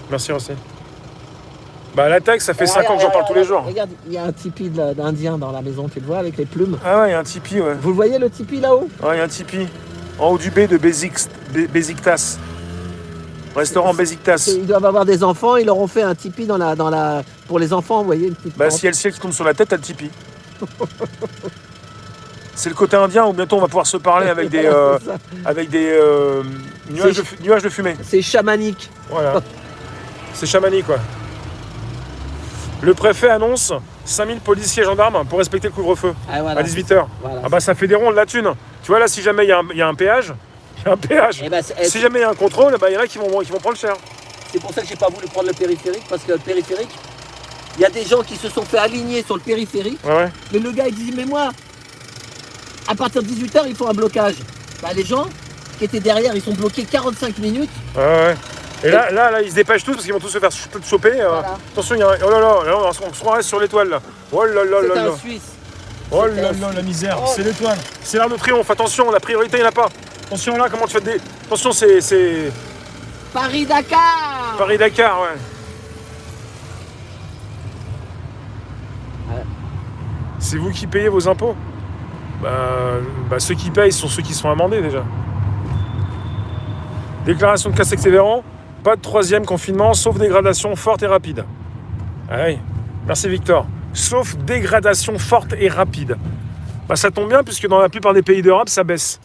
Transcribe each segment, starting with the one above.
Merci aussi. Bah la taxe, ça fait 5 ans que j'en parle tous les jours. Regarde, il y a un tipi d'Indien dans la maison, tu le vois, avec les plumes. Ah ouais, il y a un tipi, ouais. Vous le voyez le tipi là-haut? Ouais, il y a un tipi. En haut du B de Besiktas. Restaurant Besiktas. Ils doivent avoir des enfants, ils leur ont fait un tipi pour les enfants, vous voyez, une petite Bah pente. si y a le ciel qui tombe sur la tête, t'as le tipi. C'est le côté indien où bientôt on va pouvoir se parler avec des, nuages de fumée. C'est chamanique. Voilà. C'est chamanique, quoi. Le préfet annonce 5000 policiers et gendarmes pour respecter le couvre-feu Ah, voilà. à 18h. Voilà. Ah bah ça fait des ronds de la thune. Tu vois là, si jamais il y a un péage, Eh ben, si jamais il y a un contrôle, bah il y en a qui vont prendre cher. c'est pour ça que j'ai pas voulu prendre le périphérique, parce que le périphérique, il y a des gens qui se sont fait aligner sur le périphérique, Ouais. mais le gars il dit mais moi, à partir de 18h il faut un blocage. Bah les gens qui étaient derrière, ils sont bloqués 45 minutes. Ouais. Et là, ils se dépêchent tous parce qu'ils vont tous se faire choper. Voilà. Attention, il y a un... Oh là là, on se reste sur l'étoile là. Oh là là C'est là là. un Suisse. Oh C'est là un là, la Suisse. misère. Oh. C'est l'étoile. C'est l'Arc de Triomphe. Attention, la priorité, il n'y en a pas. Attention là, comment tu fais des... Attention, c'est... Paris-Dakar. Paris-Dakar, ouais. Ouais. C'est vous qui payez vos impôts. Bah, ceux qui payent sont ceux qui sont amendés déjà. Déclaration de Castex-Sévéran, pas de troisième confinement, sauf dégradation forte et rapide. Ah oui, merci Victor. Sauf dégradation forte et rapide. Bah, ça tombe bien puisque dans la plupart des pays d'Europe, ça baisse.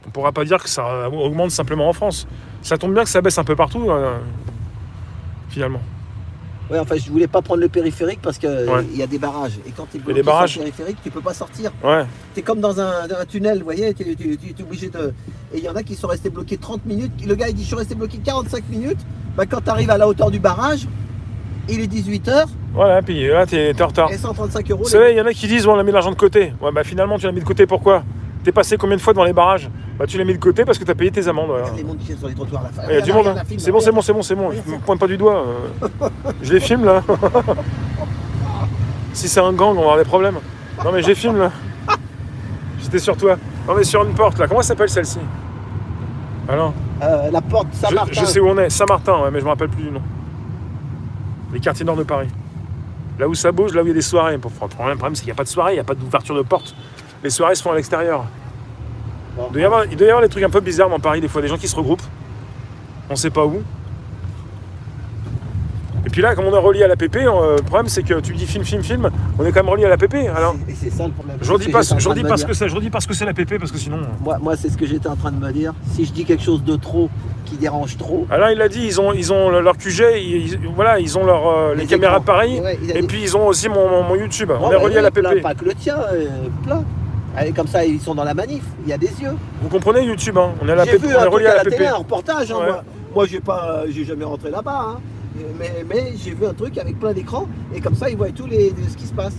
On ne pourra pas dire que ça augmente simplement en France. Ça tombe bien que ça baisse un peu partout, finalement. Ouais, enfin, je voulais pas prendre le périphérique parce que Ouais. il y a des barrages. Et quand tu es des bloqué sur barrages. le périphérique, tu peux pas sortir. Ouais, Tu es comme dans un tunnel, vous voyez, tu es obligé de... Et il y en a qui sont restés bloqués 30 minutes. Le gars, il dit, je suis resté bloqué 45 minutes. Bah, quand tu arrives à la hauteur du barrage, il est 18h voilà, puis là, t'es en retard. et 135 euros. Vous savez, il y en a qui disent, on a mis l'argent de côté. Ouais, bah finalement, tu l'as mis de côté, pourquoi? T'es passé combien de fois devant les barrages? Bah tu l'as mis de côté parce que t'as payé tes amendes. Voilà. Regarde les mondes qui sont sur les trottoirs là. Il y a du monde, hein. C'est bon. Je me pointe pas du doigt. Je les filme là. Si c'est un gang, on va avoir des problèmes. Non mais je les filme là. J'étais sur toi. On est sur une porte là. Comment s'appelle celle-ci? Alors, La porte Saint-Martin. je sais où on est. Saint-Martin, ouais, mais je me rappelle plus du nom. Les quartiers nord de Paris. Là où ça bouge, là où il y a des soirées. Le problème, c'est qu'il n'y a pas de soirée, il n'y a pas d'ouverture de porte. Les soirées se font à l'extérieur. Bon. Il doit y avoir des trucs un peu bizarres dans Paris, des fois, des gens qui se regroupent. On sait pas où. Et puis là, comme on est relié à l'APP, le problème c'est que tu dis film, on est quand même relié à l'APP. Alors, Et c'est ça le problème. je redis parce que c'est l'APP, parce que sinon. Moi, c'est ce que j'étais en train de me dire. Si je dis quelque chose de trop, qui dérange trop. Alors il a dit, ils ont leur QG, ils ont les caméras de Paris, Ouais, et puis ils ont aussi mon YouTube. On est relié à l'APP. Pas que le tien, plein. Allez, comme ça, ils sont dans la manif. Il y a des yeux. Vous comprenez YouTube, hein. On est à J'ai l'APP, vu on est un truc relié à à la l'APP. télé, un reportage. Hein, Ouais. Moi, j'ai jamais rentré là-bas. Hein. Mais j'ai vu un truc avec plein d'écrans. Et comme ça, ils voient ce qui se passe.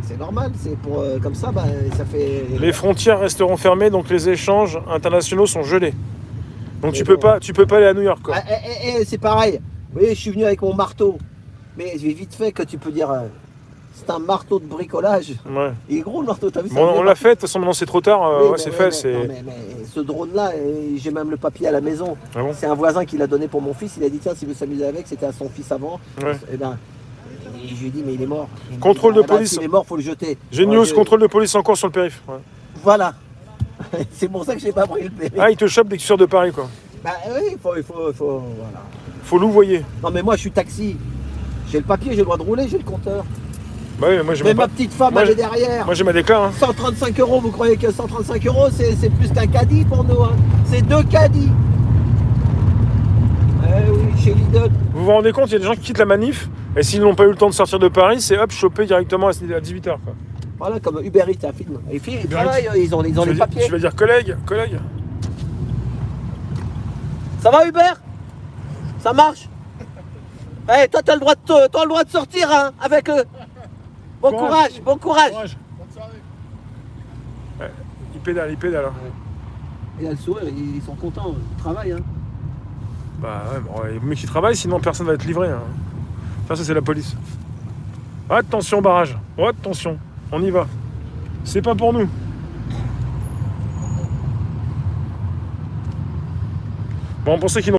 C'est normal. C'est pour comme ça, bah, ça fait. Les frontières resteront fermées, donc les échanges internationaux sont gelés. Donc Mais tu peux bon. pas aller à New York, quoi. C'est pareil. Vous voyez, je suis venu avec mon marteau. Mais j'ai vite fait que tu peux dire. C'est un marteau de bricolage. Ouais. Il est gros le marteau, t'as vu ça? Bon, on l'a fait, de toute façon maintenant c'est trop tard, Oui, ouais, mais c'est ouais, fait. mais- C'est... non, mais ce drone-là, j'ai même le papier à la maison. Ah bon? C'est un voisin qui l'a donné pour mon fils. Il a dit tiens, s'il veut s'amuser avec, c'était à son fils avant. Ouais. Et ben, et je lui ai dit mais il est mort. Il me dit, Contrôle de ah ben, police. S'il est mort, faut le jeter. J'ai une Alors, news, contrôle de police en cours sur le périph'. Ouais. Voilà. C'est pour ça que j'ai pas pris le périph'. Ah, il te chope dès que tu sors de Paris, quoi. Bah oui, il faut, voilà. Faut louvoyer. Non mais moi je suis taxi. J'ai le papier, j'ai le droit de rouler, j'ai le compteur. Bah oui, moi j'ai Mais même ma pas... petite femme, Moi, elle j'ai- est derrière. Moi j'ai ma déclare, hein. 135 euros, vous croyez que 135 euros c'est plus qu'un caddie pour nous, hein? C'est 2 caddies. Eh oui, chez Lidl. Vous vous rendez compte, il y a des gens qui quittent la manif, et s'ils n'ont pas eu le temps de sortir de Paris, c'est hop, choper directement à 18h, quoi. Voilà, comme Uber Eats, un film. Les filles, ils Uber travaillent, ils ont les papiers. Tu vas dire collègue. Ça va Uber? Ça marche? Eh, toi, t'as le droit de sortir, hein, avec le... Bon courage, bon courage. Ouais, il pédale. Hein. Et là, le sourire, ils sont contents, ils travaillent, hein. Bah ouais, bon, il y a mieux qui travaille, sinon personne va être livré. Hein. Ça c'est la police. Attention barrage, attention, on y va. C'est pas pour nous. Bon, pour ceux qui n'ont